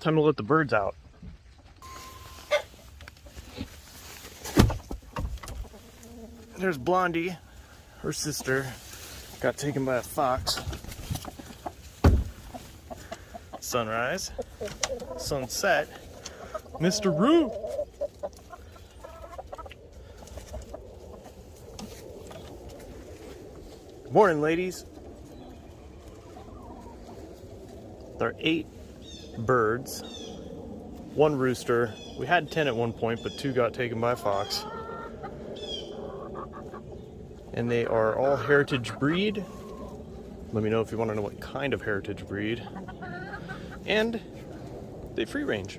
time to let the birds out. There's Blondie, her sister, got taken by a fox. Sunrise, sunset, Mr. Roo. Good morning, ladies. There are 8 birds, 1 rooster. We had 10 at one point, but 2 got taken by a fox. And they are all heritage breed. Let me know if you want to know what kind of heritage breed. And they free range.